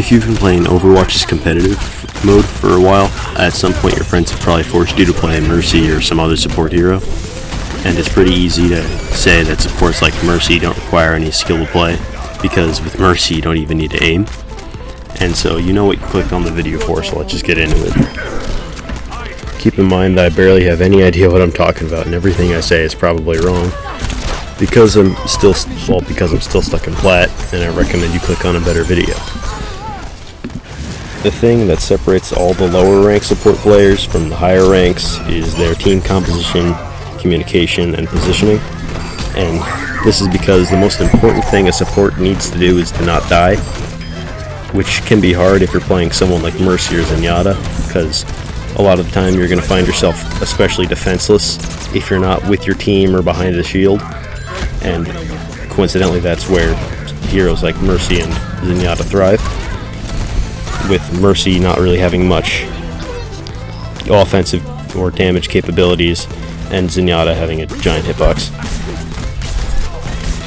If you've been playing Overwatch's competitive mode for a while, at some point your friends have probably forced you to play Mercy or some other support hero, and it's pretty easy to say that supports like Mercy don't require any skill to play, because with Mercy you don't even need to aim. And so you know what you clicked on the video for, so let's just get into it. Keep in mind that I barely have any idea what I'm talking about, and everything I say is probably wrong. Because I'm still stuck in plat, and I recommend you click on a better video. The thing that separates all the lower rank support players from the higher ranks is their team composition, communication, and positioning. And this is because the most important thing a support needs to do is to not die, which can be hard if you're playing someone like Mercy or Zenyatta, because a lot of the time you're going to find yourself especially defenseless if you're not with your team or behind the shield. And coincidentally, that's where heroes like Mercy and Zenyatta thrive, with Mercy not really having much offensive or damage capabilities, and Zenyatta having a giant hitbox.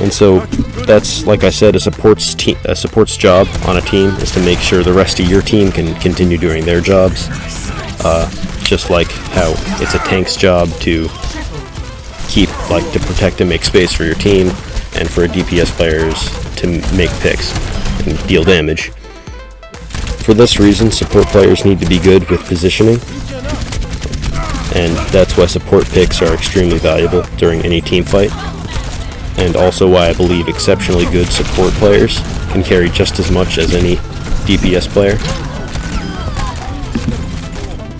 And so that's, like I said, a support's job on a team is to make sure the rest of your team can continue doing their jobs, just like how it's a tank's job to protect and make space for your team, and for DPS players to make picks and deal damage. For this reason, support players need to be good with positioning, and that's why support picks are extremely valuable during any team fight, and also why I believe exceptionally good support players can carry just as much as any DPS player.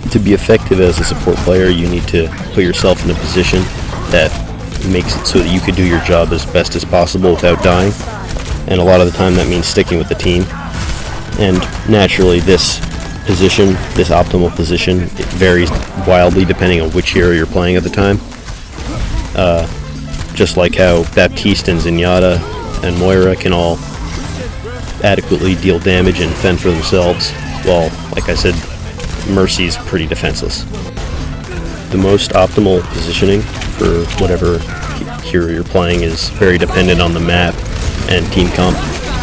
To be effective as a support player, you need to put yourself in a position that makes it so that you could do your job as best as possible without dying, and a lot of the time that means sticking with the team. And naturally, this optimal position, it varies wildly depending on which hero you're playing at the time. Just like how Baptiste and Zenyatta and Moira can all adequately deal damage and fend for themselves, while, like I said, Mercy's pretty defenseless. The most optimal positioning for whatever hero you're playing is very dependent on the map and team comp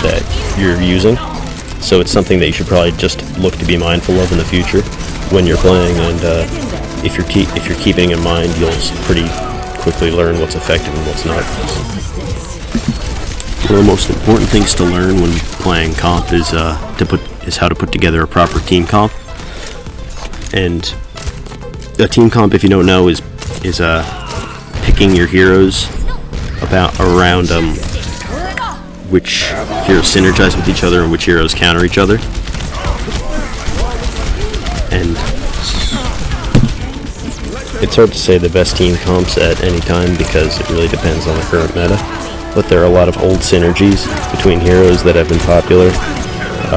that you're using. So it's something that you should probably just look to be mindful of in the future when you're playing, and if you're keeping in mind, you'll pretty quickly learn what's effective and what's not. One of the most important things to learn when playing comp is how to put together a proper team comp. And a team comp, if you don't know, is picking your heroes around which heroes synergize with each other and which heroes counter each other. And it's hard to say the best team comps at any time because it really depends on the current meta, but there are a lot of old synergies between heroes that have been popular,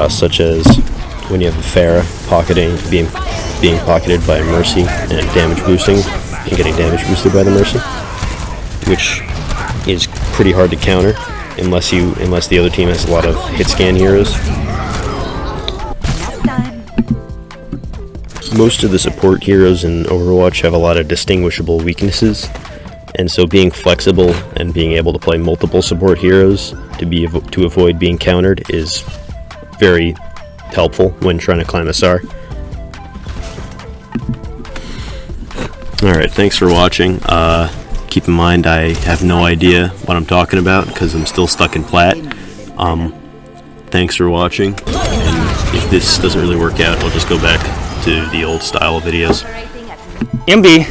such as when you have a Pharah being pocketed by Mercy and damage boosting and getting damage boosted by the Mercy, which is pretty hard to counter unless the other team has a lot of hit scan heroes. Most of the support heroes in Overwatch have a lot of distinguishable weaknesses, and so being flexible and being able to play multiple support heroes to avoid being countered is very helpful when trying to climb a SAR. Alright, thanks for watching. Keep in mind I have no idea what I'm talking about because I'm still stuck in plat. Thanks for watching, and if this doesn't really work out, I'll just go back to the old style of videos. MB.